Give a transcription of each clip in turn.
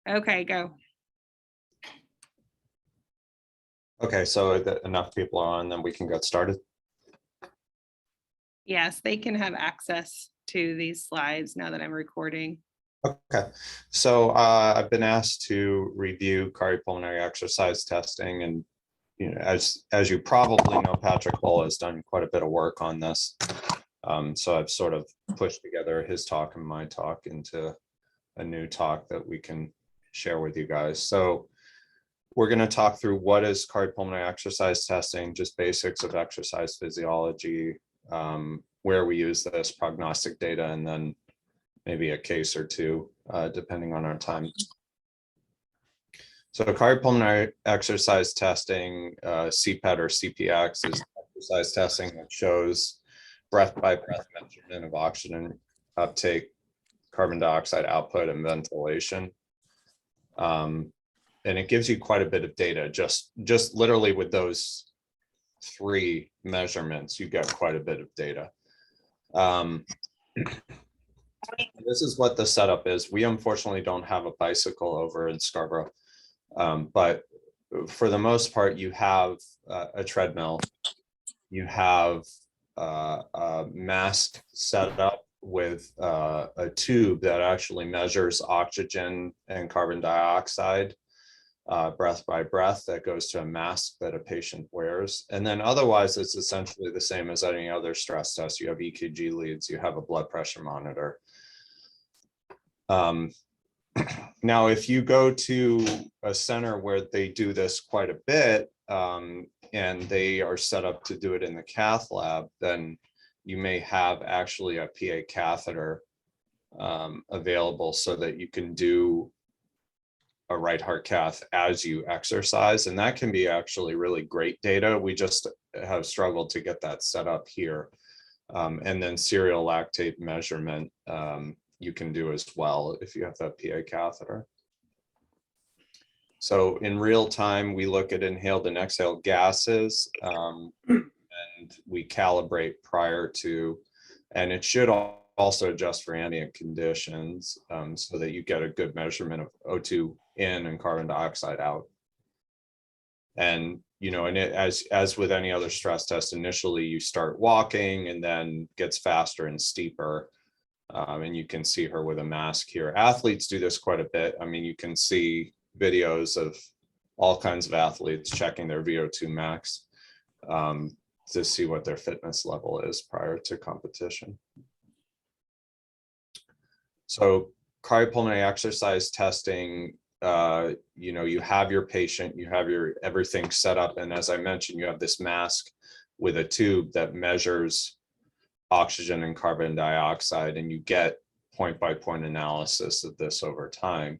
Okay, go. Okay, so enough people are on, then we can get started. Yes, they can have access to these slides now that I'm recording. Okay, so I've been asked to review cardiopulmonary exercise testing, and as you probably know, Patrick Hull has done quite a bit of work on this. So I've sort of pushed together his talk and my talk into a new talk that we can share with you guys. So we're going to talk through what is cardiopulmonary exercise testing, just basics of exercise physiology, where we use this, prognostic data, and then maybe a case or two, depending on our time. So cardiopulmonary exercise testing, CPET or CPX, is exercise testing that shows breath by breath measurement of oxygen uptake, carbon dioxide output, and ventilation. And it gives you quite a bit of data. Just literally with those three measurements, you get quite a bit of data. This is what the setup is. We unfortunately don't have a bicycle over in Scarborough, but for the most part, you have a treadmill. You have a mask set up with a tube that actually measures oxygen and carbon dioxide breath by breath that goes to a mask that a patient wears. And then otherwise, it's essentially the same as any other stress test. You have EKG leads, you have a blood pressure monitor. Now, if you go to a center where they do this quite a bit, and they are set up to do it in the cath lab, then you may have actually a PA catheter available so that you can do a right heart cath as you exercise. And that can be actually really great data. We just have struggled to get that set up here. And then serial lactate measurement you can do as well if you have that PA catheter. So in real time, we look at inhaled and exhaled gases, and we calibrate prior to, and it should also adjust for ambient conditions, so that you get a good measurement of O2 in and carbon dioxide out. And and as with any other stress test, initially you start walking and then gets faster and steeper. And you can see her with a mask here. Athletes do this quite a bit. I mean, you can see videos of all kinds of athletes checking their VO2 max to see what their fitness level is prior to competition. So cardiopulmonary exercise testing, you have your patient, you have your everything set up. And as I mentioned, you have this mask with a tube that measures oxygen and carbon dioxide, and you get point-by-point analysis of this over time.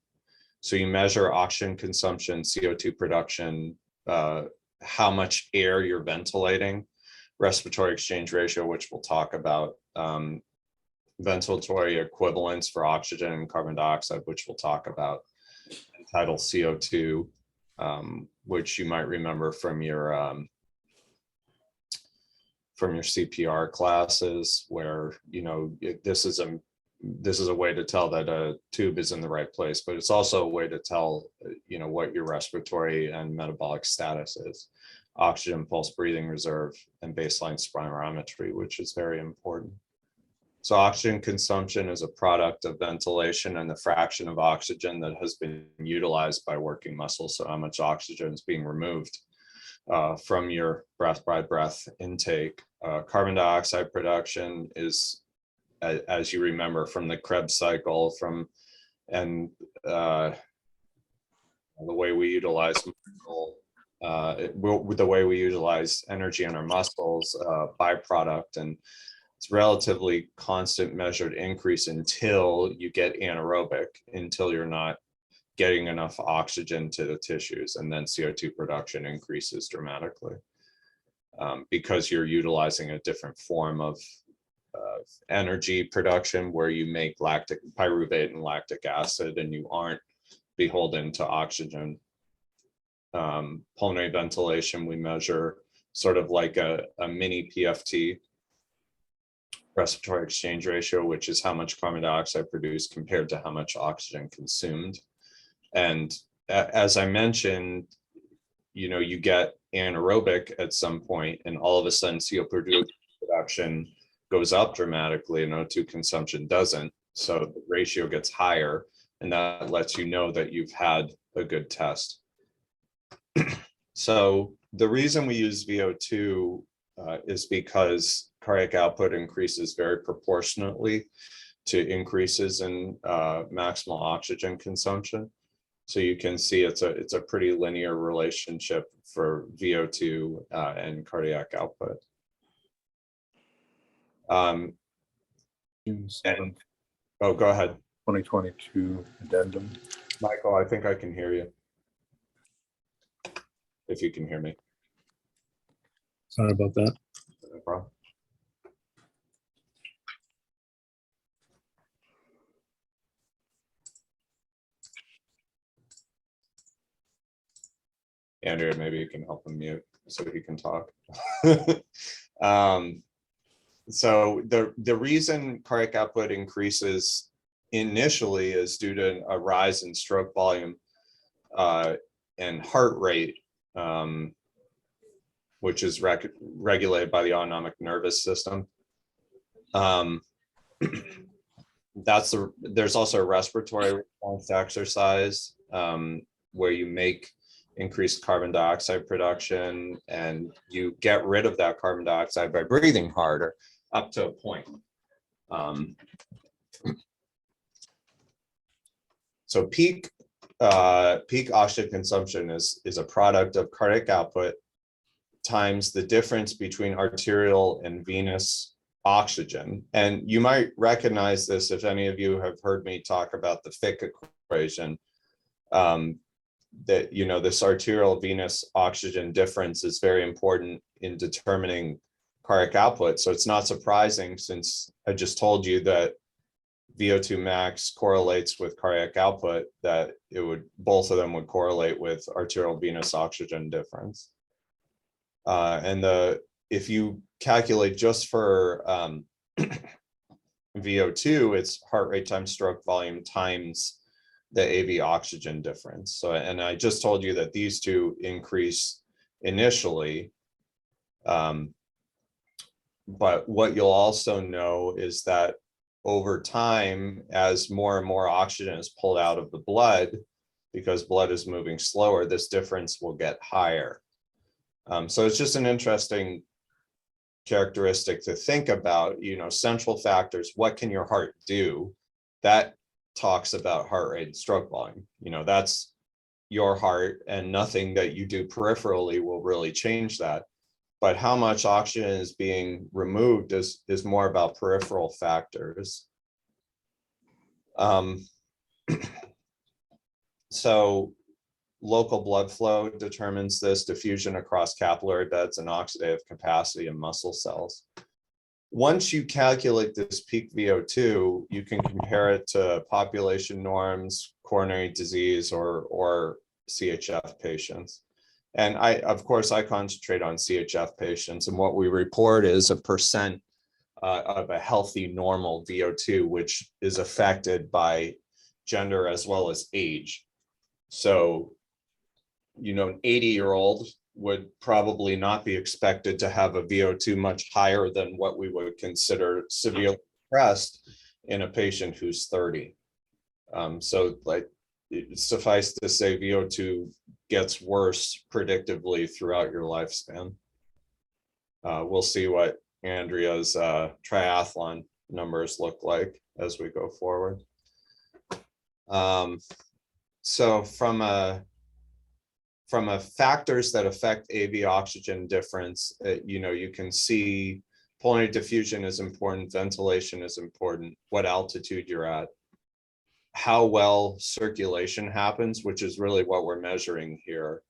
So you measure oxygen consumption, CO2 production, how much air you're ventilating, respiratory exchange ratio, which we'll talk about, ventilatory equivalents for oxygen and carbon dioxide, which we'll talk about, and tidal CO2, which you might remember from your CPR classes, where this is a way to tell that a tube is in the right place, but it's also a way to tell what your respiratory and metabolic status is. Oxygen pulse breathing reserve and baseline spirometry, which is very important. So oxygen consumption is a product of ventilation and the fraction of oxygen that has been utilized by working muscles. So how much oxygen is being removed from your breath by breath intake. Carbon dioxide production is, as you remember from the Krebs cycle, and the way we utilize the way we utilize energy in our muscles, byproduct, and it's relatively constant measured increase until you get anaerobic, until you're not getting enough oxygen to the tissues, and then CO2 production increases dramatically because you're utilizing a different form of energy production, where you make lactic pyruvate and lactic acid, and you aren't beholden to oxygen. Pulmonary ventilation, we measure sort of like a mini PFT, respiratory exchange ratio, which is how much carbon dioxide produced compared to how much oxygen consumed. And as I mentioned, you get anaerobic at some point, and all of a sudden CO production goes up dramatically and O2 consumption doesn't. So the ratio gets higher, and that lets you know that you've had a good test. So the reason we use VO2 is because cardiac output increases very proportionately to increases in maximal oxygen consumption. So you can see it's a pretty linear relationship for VO2 and cardiac output. And oh, go ahead. 2022 addendum. Michael, I think I can hear you. If you can hear me. Sorry about that. No problem. Andrea, maybe you can help him mute so he can talk. So the reason cardiac output increases initially is due to a rise in stroke volume and heart rate, which is regulated by the autonomic nervous system. There's also a respiratory response to exercise where you make increased carbon dioxide production, and you get rid of that carbon dioxide by breathing harder up to a point. So peak oxygen consumption is a product of cardiac output times the difference between arterial and venous oxygen. And you might recognize this if any of you have heard me talk about the Fick equation. That this arterial venous oxygen difference is very important in determining cardiac output. So it's not surprising, since I just told you that VO2 max correlates with cardiac output, that both of them would correlate with arterial venous oxygen difference. And if you calculate just for VO2, it's heart rate times stroke volume times the AV oxygen difference. So, and I just told you that these two increase initially. But what you'll also know is that over time, as more and more oxygen is pulled out of the blood, because blood is moving slower, this difference will get higher. So it's just an interesting characteristic to think about, central factors. What can your heart do? That talks about heart rate and stroke volume. That's your heart, and nothing that you do peripherally will really change that. But how much oxygen is being removed is more about peripheral factors. So local blood flow determines this, diffusion across capillary beds, and oxidative capacity in muscle cells. Once you calculate this peak VO2, you can compare it to population norms, coronary disease, or CHF patients. And of course, I concentrate on CHF patients, and what we report is a percent of a healthy normal VO2, which is affected by gender as well as age. So, an 80-year-old would probably not be expected to have a VO2 much higher than what we would consider severely depressed in a patient who's 30. So suffice to say, VO2 gets worse predictably throughout your lifespan. We'll see what Andrea's triathlon numbers look like as we go forward. So from a factors that affect AV oxygen difference, you can see pulmonary diffusion is important, ventilation is important, what altitude you're at, how well circulation happens, which is really what we're measuring here,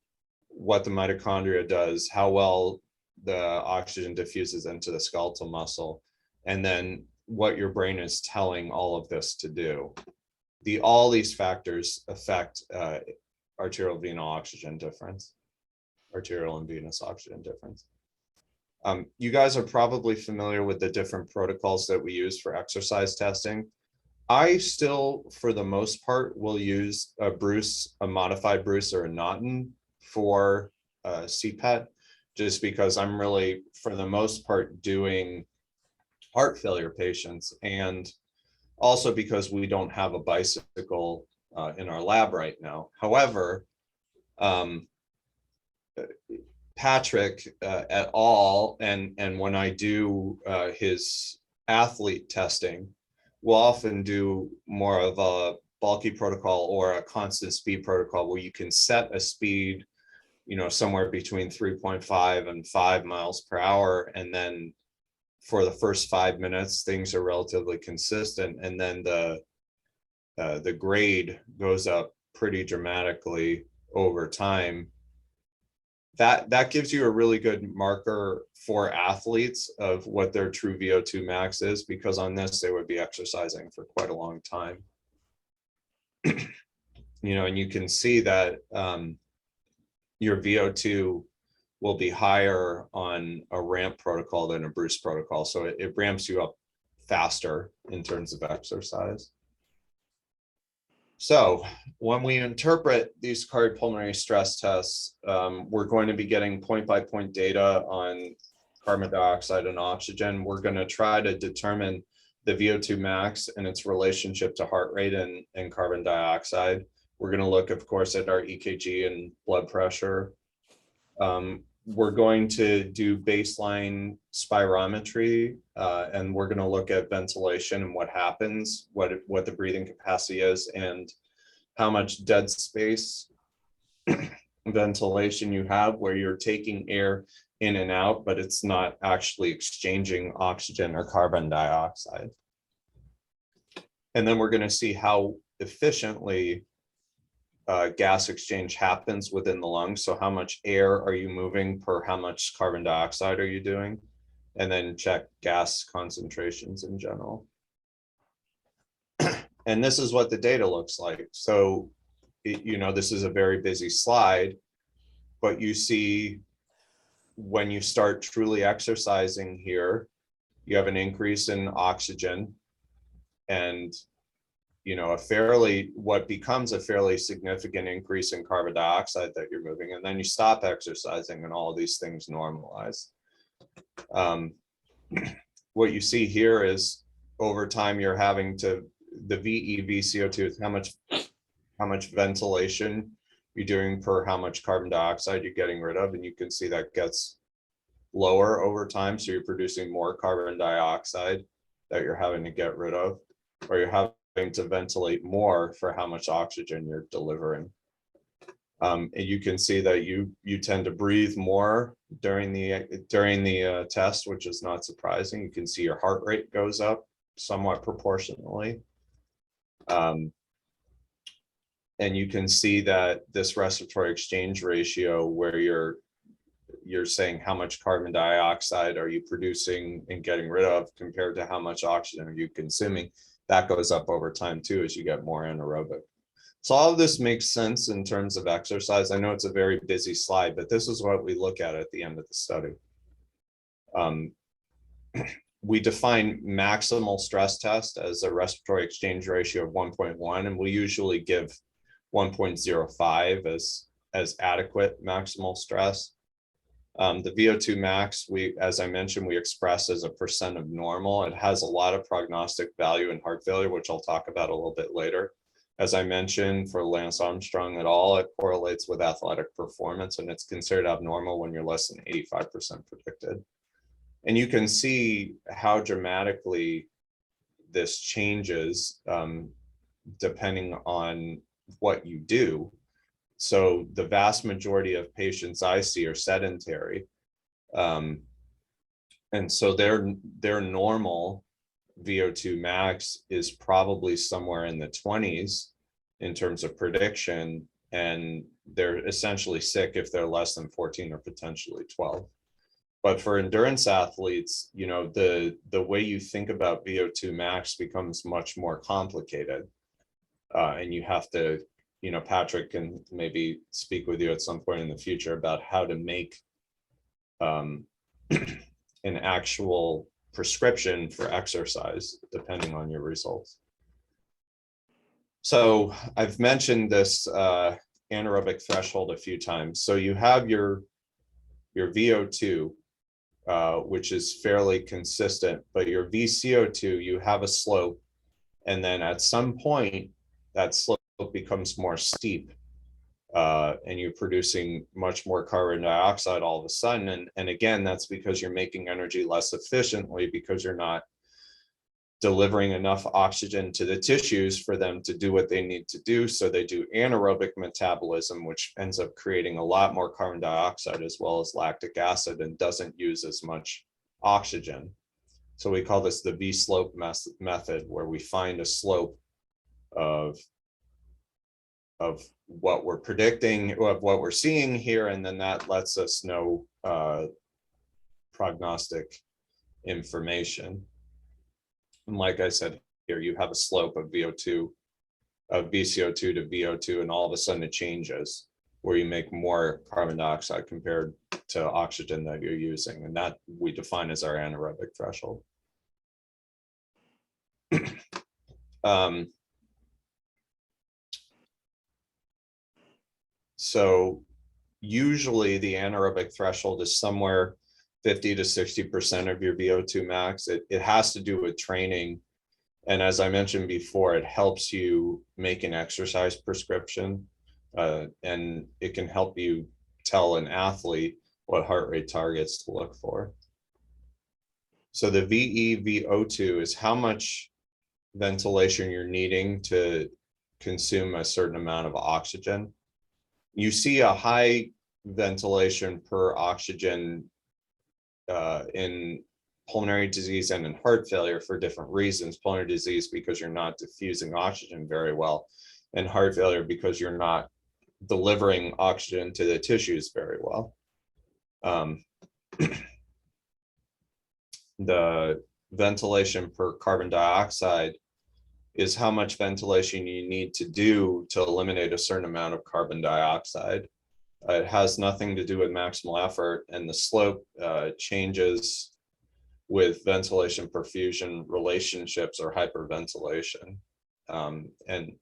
what the mitochondria does, how well the oxygen diffuses into the skeletal muscle, and then what your brain is telling all of this to do. All these factors affect arterial and venous oxygen difference. You guys are probably familiar with the different protocols that we use for exercise testing. I still, for the most part, will use a modified Bruce or a Naughton for CPET, just because I'm really, for the most part, doing heart failure patients, and also because we don't have a bicycle in our lab right now. However, Patrick et al. And when I do his athlete testing, we'll often do more of a bulky protocol or a constant speed protocol where you can set a speed, somewhere between 3.5 and 5 miles per hour. And then for the first 5 minutes, things are relatively consistent. And then the grade goes up pretty dramatically over time. That gives you a really good marker for athletes of what their true VO2 max is, because on this they would be exercising for quite a long time. And you can see that your VO2 will be higher on a ramp protocol than a Bruce protocol. So it ramps you up faster in terms of exercise. So when we interpret these cardiopulmonary stress tests, we're going to be getting point-by-point data on carbon dioxide and oxygen. We're going to try to determine the VO2 max and its relationship to heart rate and carbon dioxide. We're going to look, of course, at our EKG and blood pressure. We're going to do baseline spirometry, and we're going to look at ventilation and what happens, what the breathing capacity is, and how much dead space ventilation you have, where you're taking air in and out, but it's not actually exchanging oxygen or carbon dioxide. And then we're going to see how efficiently gas exchange happens within the lungs. So how much air are you moving per how much carbon dioxide are you doing? And then check gas concentrations in general. And this is what the data looks like. So, this is a very busy slide, but you see when you start truly exercising here, you have an increase in oxygen and what becomes a fairly significant increase in carbon dioxide that you're moving, and then you stop exercising and all of these things normalize. What you see here is over time you're having to, the VEV-CO2 is how much ventilation you're doing per how much carbon dioxide you're getting rid of, and you can see that gets lower over time, so you're producing more carbon dioxide that you're having to get rid of, or you're having to ventilate more for how much oxygen you're delivering. And you can see that you tend to breathe more during the test, which is not surprising. You can see your heart rate goes up somewhat proportionally. And you can see that this respiratory exchange ratio, where you're saying how much carbon dioxide are you producing and getting rid of compared to how much oxygen are you consuming, that goes up over time too as you get more anaerobic. So all of this makes sense in terms of exercise. I know it's a very busy slide, but this is what we look at the end of the study. We define maximal stress test as a respiratory exchange ratio of 1.1, and we usually give 1.05 as adequate maximal stress. The VO2 max, as I mentioned, we express as a % of normal. It has a lot of prognostic value in heart failure, which I'll talk about a little bit later. As I mentioned, for Lance Armstrong et al., it correlates with athletic performance, and it's considered abnormal when you're less than 85% predicted. And you can see how dramatically this changes depending on what you do. So the vast majority of patients I see are sedentary. And so their normal VO2 max is probably somewhere in the 20s in terms of prediction, and they're essentially sick if they're less than 14 or potentially 12. But for endurance athletes, the way you think about VO2 max becomes much more complicated. And you have to, Patrick can maybe speak with you at some point in the future about how to make an actual prescription for exercise depending on your results. So I've mentioned this anaerobic threshold a few times. So you have your VO2, which is fairly consistent, but your VCO2, you have a slope. And then at some point, that slope becomes more steep, and you're producing much more carbon dioxide all of a sudden. And again, that's because you're making energy less efficiently because you're not delivering enough oxygen to the tissues for them to do what they need to do. So they do anaerobic metabolism, which ends up creating a lot more carbon dioxide as well as lactic acid and doesn't use as much oxygen. So we call this the V-slope method, where we find a slope of what we're predicting, of what we're seeing here, and then that lets us know prognostic information. And like I said, here you have a slope of VO2, of VCO2 to VO2, and all of a sudden it changes where you make more carbon dioxide compared to oxygen that you're using. And that we define as our anaerobic threshold. So usually the anaerobic threshold is somewhere 50 to 60% of your VO2 max. It has to do with training. And as I mentioned before, it helps you make an exercise prescription, and it can help you tell an athlete what heart rate targets to look for. So the VEVO2 is how much ventilation you're needing to consume a certain amount of oxygen. You see a high ventilation per oxygen in pulmonary disease and in heart failure for different reasons. Pulmonary disease because you're not diffusing oxygen very well, and heart failure because you're not delivering oxygen to the tissues very well. The ventilation per carbon dioxide is how much ventilation you need to do to eliminate a certain amount of carbon dioxide. It has nothing to do with maximal effort, and the slope changes with ventilation perfusion relationships or hyperventilation. And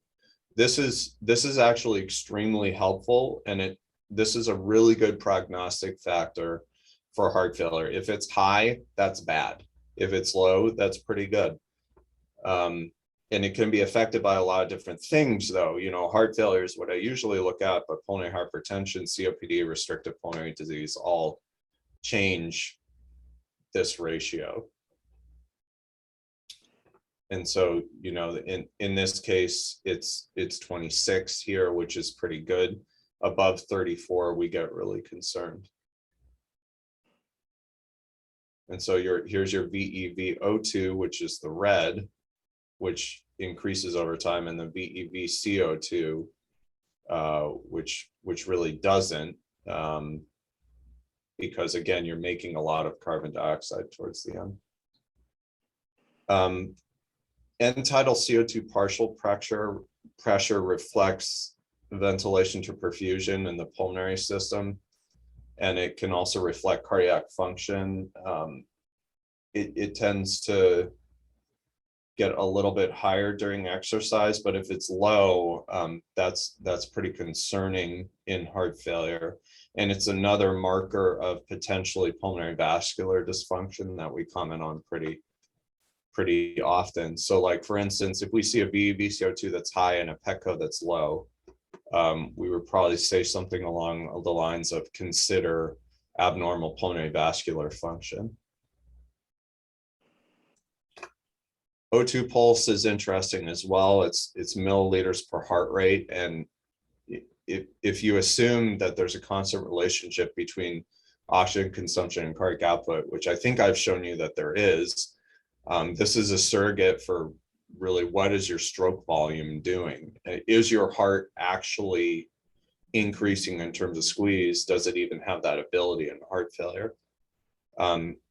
this is actually extremely helpful, and this is a really good prognostic factor for heart failure. If it's high, that's bad. If it's low, that's pretty good. And it can be affected by a lot of different things, though. You know, heart failure is what I usually look at, but pulmonary hypertension, COPD, restrictive pulmonary disease all change this ratio. And so, you know, in this case, it's 26 here, which is pretty good. Above 34, we get really concerned. And so here's your VEVO2, which is the red, which increases over time, and the VEVCO2, which really doesn't, because again, you're making a lot of carbon dioxide towards the end. End-tidal CO2 partial pressure reflects ventilation to perfusion in the pulmonary system, and it can also reflect cardiac function. It tends to get a little bit higher during exercise, but if it's low, that's pretty concerning in heart failure. And it's another marker of potentially pulmonary vascular dysfunction that we comment on pretty often. So like, for instance, if we see a VCO2 that's high and a PECO that's low, we would probably say something along the lines of consider abnormal pulmonary vascular function. O2 pulse is interesting as well. It's milliliters per heart rate. And if you assume that there's a constant relationship between oxygen consumption and cardiac output, which I think I've shown you that there is, this is a surrogate for really what is your stroke volume doing? Is your heart actually increasing in terms of squeeze? Does it even have that ability in heart failure?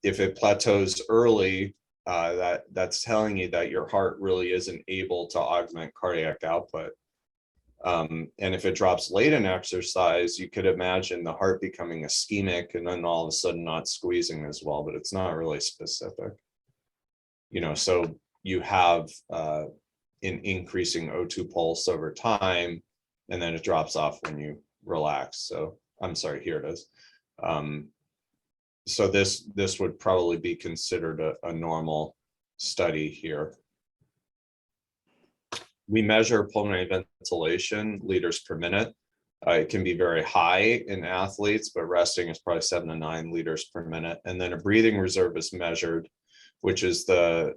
If it plateaus early, that's telling you that your heart really isn't able to augment cardiac output. And if it drops late in exercise, you could imagine the heart becoming ischemic and then all of a sudden not squeezing as well, but it's not really specific. You know, so you have in increasing O2 pulse over time, and then it drops off when you relax. So I'm sorry, here it is. So this would probably be considered a normal study here. We measure pulmonary ventilation liters per minute. It can be very high in athletes, but resting is probably 7 to 9 liters per minute. And then a breathing reserve is measured, which is the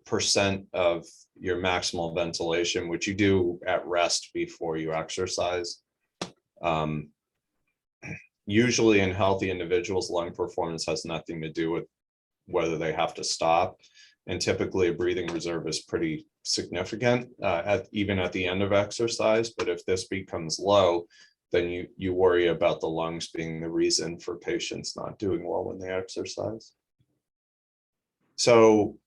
percent of your maximal ventilation, which you do at rest before you exercise. Usually in healthy individuals, lung performance has nothing to do with whether they have to stop. And typically a breathing reserve is pretty significant even at the end of exercise. But if this becomes low, then you worry about the lungs being the reason for patients not doing well when they exercise. So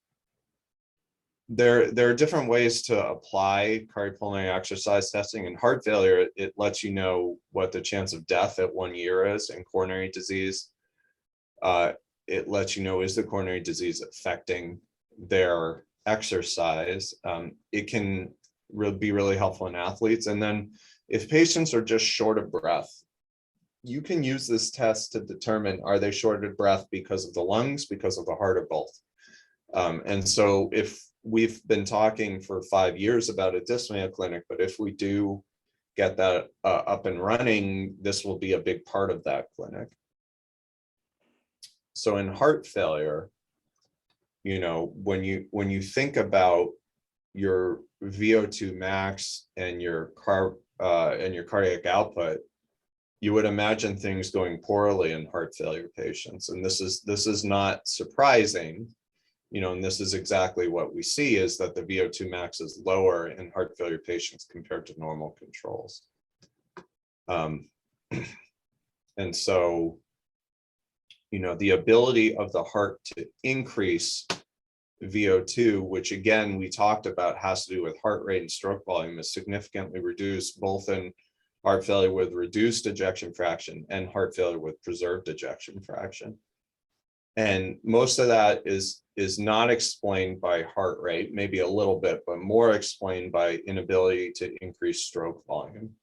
there are different ways to apply cardiopulmonary exercise testing. In heart failure, it lets you know what the chance of death at 1 year is. In coronary disease, it lets you know, is the coronary disease affecting their exercise. It can be really helpful in athletes. And then if patients are just short of breath, you can use this test to determine, are they short of breath because of the lungs, because of the heart, or both? And so if we've been talking for 5 years about a dyspnea clinic, but if we do get that up and running, this will be a big part of that clinic. So in heart failure, you know, when you think about your VO2 max and your cardiac output, you would imagine things going poorly in heart failure patients. And this is not surprising. You know, and this is exactly what we see, is that the VO2 max is lower in heart failure patients compared to normal controls. And so, you know, the ability of the heart to increase VO2, which again, we talked about has to do with heart rate and stroke volume, is significantly reduced both in heart failure with reduced ejection fraction and heart failure with preserved ejection fraction. And most of that is not explained by heart rate, maybe a little bit, but more explained by inability to increase stroke volume.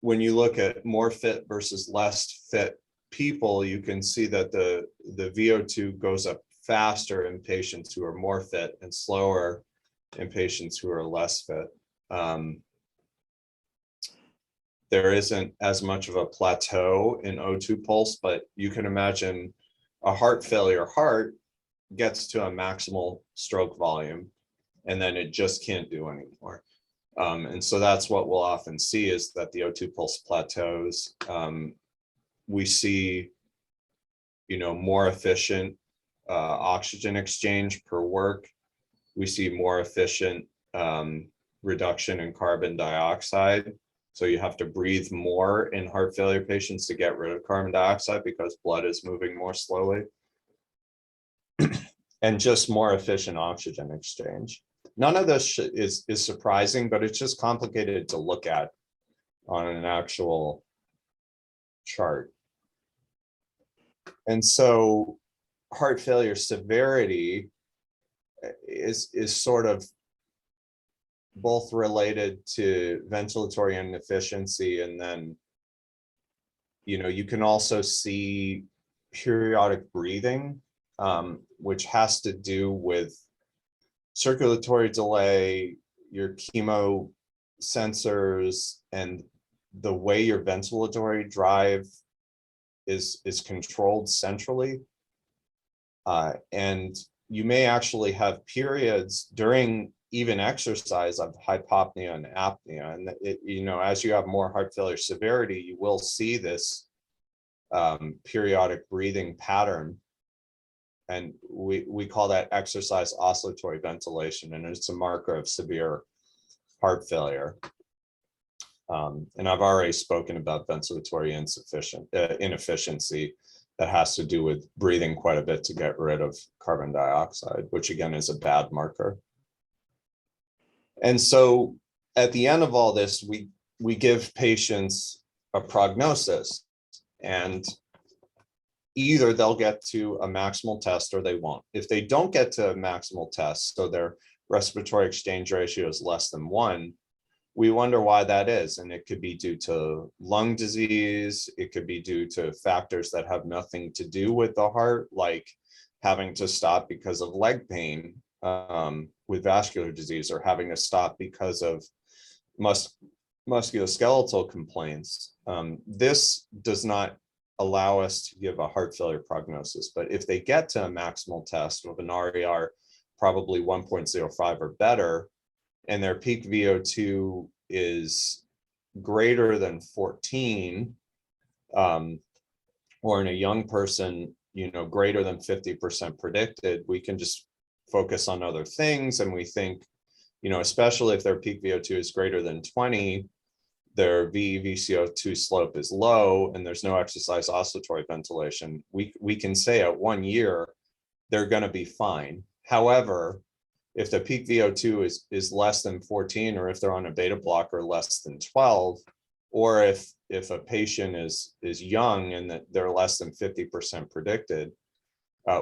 When you look at more fit versus less fit people, you can see that the VO2 goes up faster in patients who are more fit and slower in patients who are less fit. There isn't as much of a plateau in O2 pulse, but you can imagine a heart failure heart gets to a maximal stroke volume, and then it just can't do anymore. And so that's what we'll often see, is that the O2 pulse plateaus. We see, you know, more efficient oxygen exchange per work. We see more efficient reduction in carbon dioxide. So you have to breathe more in heart failure patients to get rid of carbon dioxide because blood is moving more slowly. And just more efficient oxygen exchange. None of this is surprising, but it's just complicated to look at on an actual chart. And so heart failure severity is sort of both related to ventilatory inefficiency, and then, you know, you can also see periodic breathing, which has to do with circulatory delay, your chemo sensors, and the way your ventilatory drive is controlled centrally. And you may actually have periods during even exercise of hypopnea and apnea. And it, you know, as you have more heart failure severity, you will see this periodic breathing pattern. And we call that exercise oscillatory ventilation, and it's a marker of severe heart failure. And I've already spoken about ventilatory inefficiency that has to do with breathing quite a bit to get rid of carbon dioxide, which again is a bad marker. And so at the end of all this, we give patients a prognosis, and either they'll get to a maximal test or they won't. If they don't get to a maximal test, so their respiratory exchange ratio is less than 1, we wonder why that is. And it could be due to lung disease. It could be due to factors that have nothing to do with the heart, like having to stop because of leg pain with vascular disease, or having to stop because of musculoskeletal complaints. This does not allow us to give a heart failure prognosis, but if they get to a maximal test with an RER probably 1.05 or better, and their peak VO2 is greater than 14, or in a young person, greater than 50% predicted, we can just focus on other things. And we think, especially if their peak VO2 is greater than 20, their VEVCO2 slope is low, and there's no exercise oscillatory ventilation, we can say at 1 year, they're going to be fine. However, if the peak VO2 is less than 14, or if they're on a beta blocker less than 12, or if a patient is young and that they're less than 50% predicted,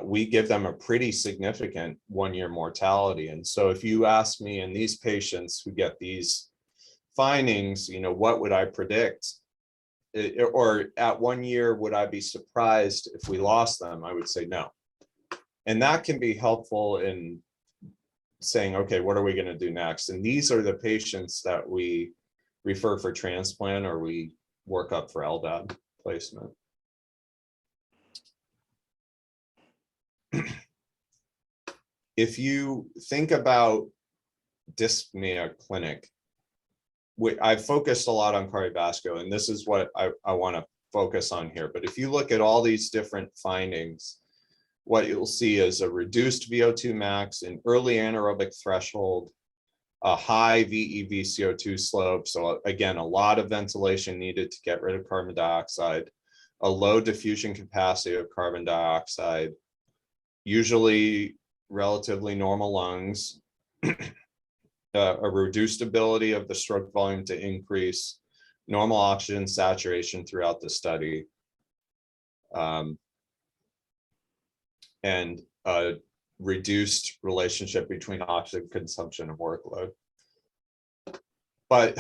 we give them a pretty significant 1-year mortality. And so if you ask me, in these patients who get these findings, what would I predict? Or at 1 year, would I be surprised if we lost them? I would say no. And that can be helpful in saying, okay, what are we going to do next? And these are the patients that we refer for transplant, or we work up for LVAD placement. If you think about dyspnea clinic, I've focused a lot on cardiovascular, and this is what I want to focus on here. But if you look at all these different findings, what you'll see is a reduced VO2 max, an early anaerobic threshold, a high VEVCO2 slope. So again, a lot of ventilation needed to get rid of carbon dioxide, a low diffusion capacity of carbon dioxide, usually relatively normal lungs, a reduced ability of the stroke volume to increase, normal oxygen saturation throughout the study, and a reduced relationship between oxygen consumption and workload. But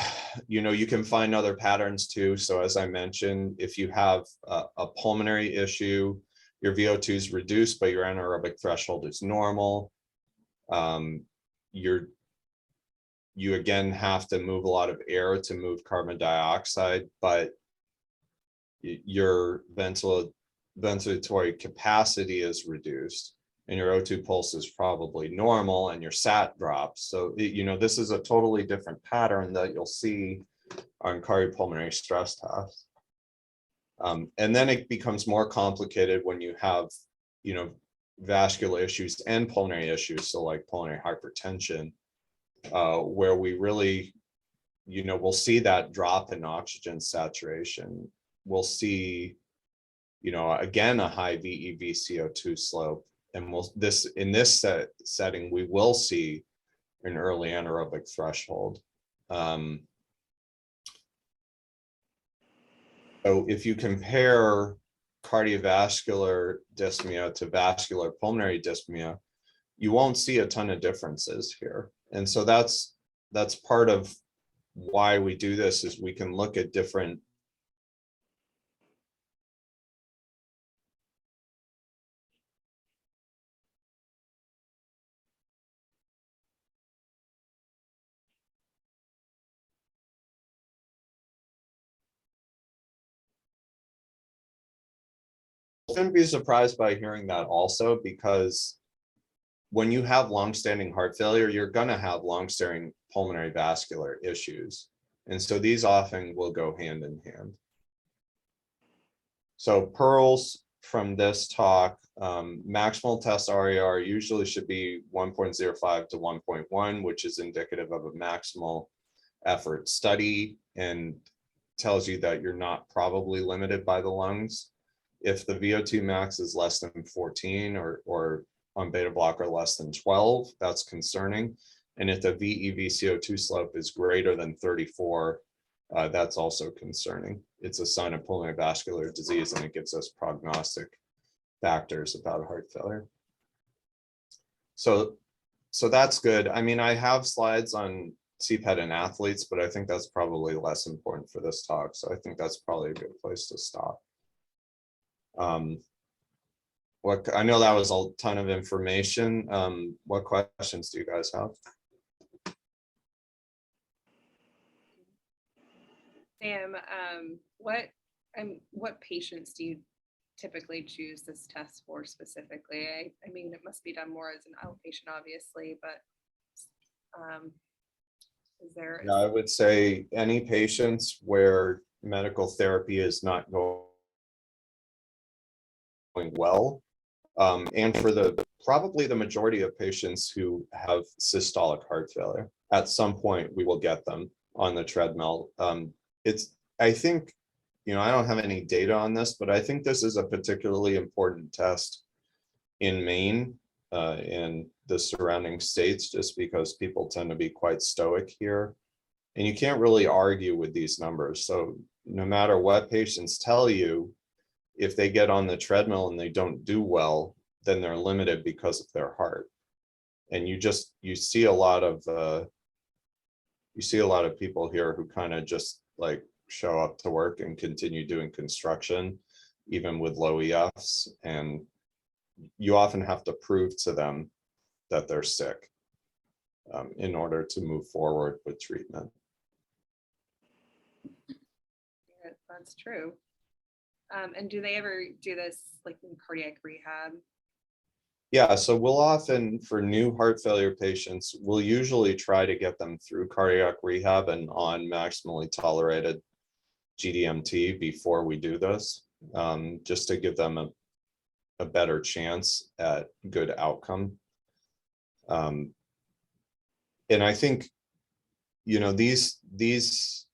you can find other patterns too. So as I mentioned, if you have a pulmonary issue, your VO2 is reduced, but your anaerobic threshold is normal. You again have to move a lot of air to move carbon dioxide, but your ventilatory capacity is reduced, and your O2 pulse is probably normal, and your SAT drops. So this is a totally different pattern that you'll see on cardiopulmonary stress tests. And then it becomes more complicated when you have vascular issues and pulmonary issues, so like pulmonary hypertension, where we really we'll see that drop in oxygen saturation. We'll see again a high VEVCO2 slope, and in this setting we will see an early anaerobic threshold. So if you compare cardiovascular dyspnea to vascular pulmonary dyspnea, you won't see a ton of differences here. And so that's part of why we do this, is we can look at different shouldn't be surprised by hearing that also, because when you have longstanding heart failure, you're going to have longstanding pulmonary vascular issues. And so these often will go hand in hand. So pearls from this talk, maximal test RER usually should be 1.05 to 1.1, which is indicative of a maximal effort study and tells you that you're not probably limited by the lungs. If the VO2 max is less than 14 or on beta blocker less than 12, that's concerning. And if the VEVCO2 slope is greater than 34, that's also concerning. It's a sign of pulmonary vascular disease, and it gives us prognostic factors about heart failure. So that's good. I mean, I have slides on CPET in athletes, but I think that's probably less important for this talk. So I think that's probably a good place to stop. I know that was a ton of information. What questions do you guys have? Sam, what patients do you typically choose this test for specifically? I mean, it must be done more as an outpatient, obviously, but is there? I would say any patients where medical therapy is not going well, and for probably the majority of patients who have systolic heart failure, at some point we will get them on the treadmill. I think, I don't have any data on this, but I think this is a particularly important test in Maine, in the surrounding states, just because people tend to be quite stoic here. And you can't really argue with these numbers. So no matter what patients tell you, if they get on the treadmill and they don't do well, then they're limited because of their heart. And you see a lot of people here who kind of just like show up to work and continue doing construction, even with low EFs. And you often have to prove to them that they're sick in order to move forward with treatment. Yeah, that's true. And do they ever do this like in cardiac rehab? Yeah, so we'll often, for new heart failure patients, we'll usually try to get them through cardiac rehab and on maximally tolerated GDMT before we do this, just to give them a better chance at good outcome. And I think, these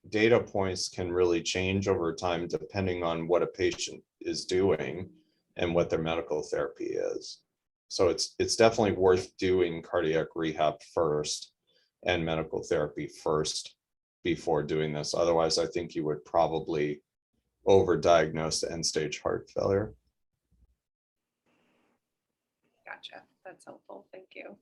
data points can really change over time depending on what a patient is doing and what their medical therapy is. So it's definitely worth doing cardiac rehab first and medical therapy first before doing this. Otherwise, I think you would probably overdiagnose end-stage heart failure. Gotcha. That's helpful. Thank you.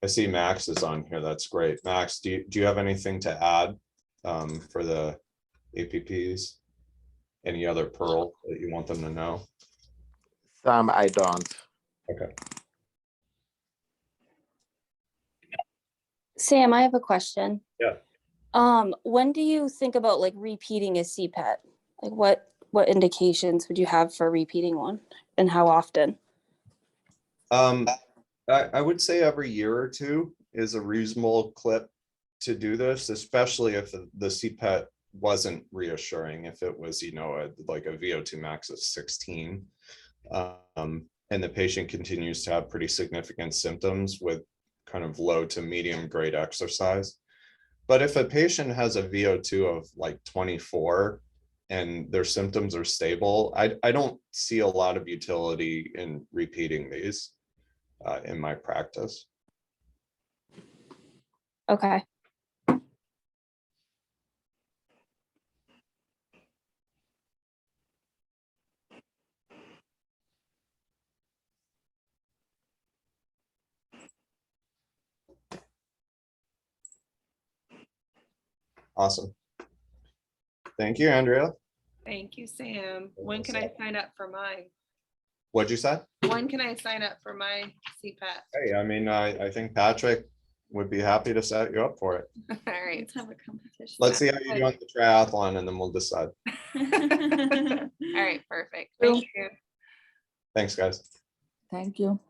I see Max is on here. That's great. Max, do you have anything to add for the APPs? Any other pearl that you want them to know? Sam, I don't. Okay. Sam, I have a question. Yeah. When do you think about like repeating a CPET? Like what indications would you have for repeating one, and how often? I would say every year or two is a reasonable clip to do this, especially if the CPET wasn't reassuring, if it was, like a VO2 max of 16, and the patient continues to have pretty significant symptoms with kind of low to medium grade exercise. But if a patient has a VO2 of like 24 and their symptoms are stable, I don't see a lot of utility in repeating these in my practice. Okay. Awesome. Thank you, Andrea. Thank you, Sam. When can I sign up for mine? What'd you say? When can I sign up for my CPAT? Hey, I mean, I think Patrick would be happy to set you up for it. All right. Let's have a competition. Let's see how you do on the triathlon and then we'll decide. All right. Perfect. Thank you. Thanks, guys. Thank you.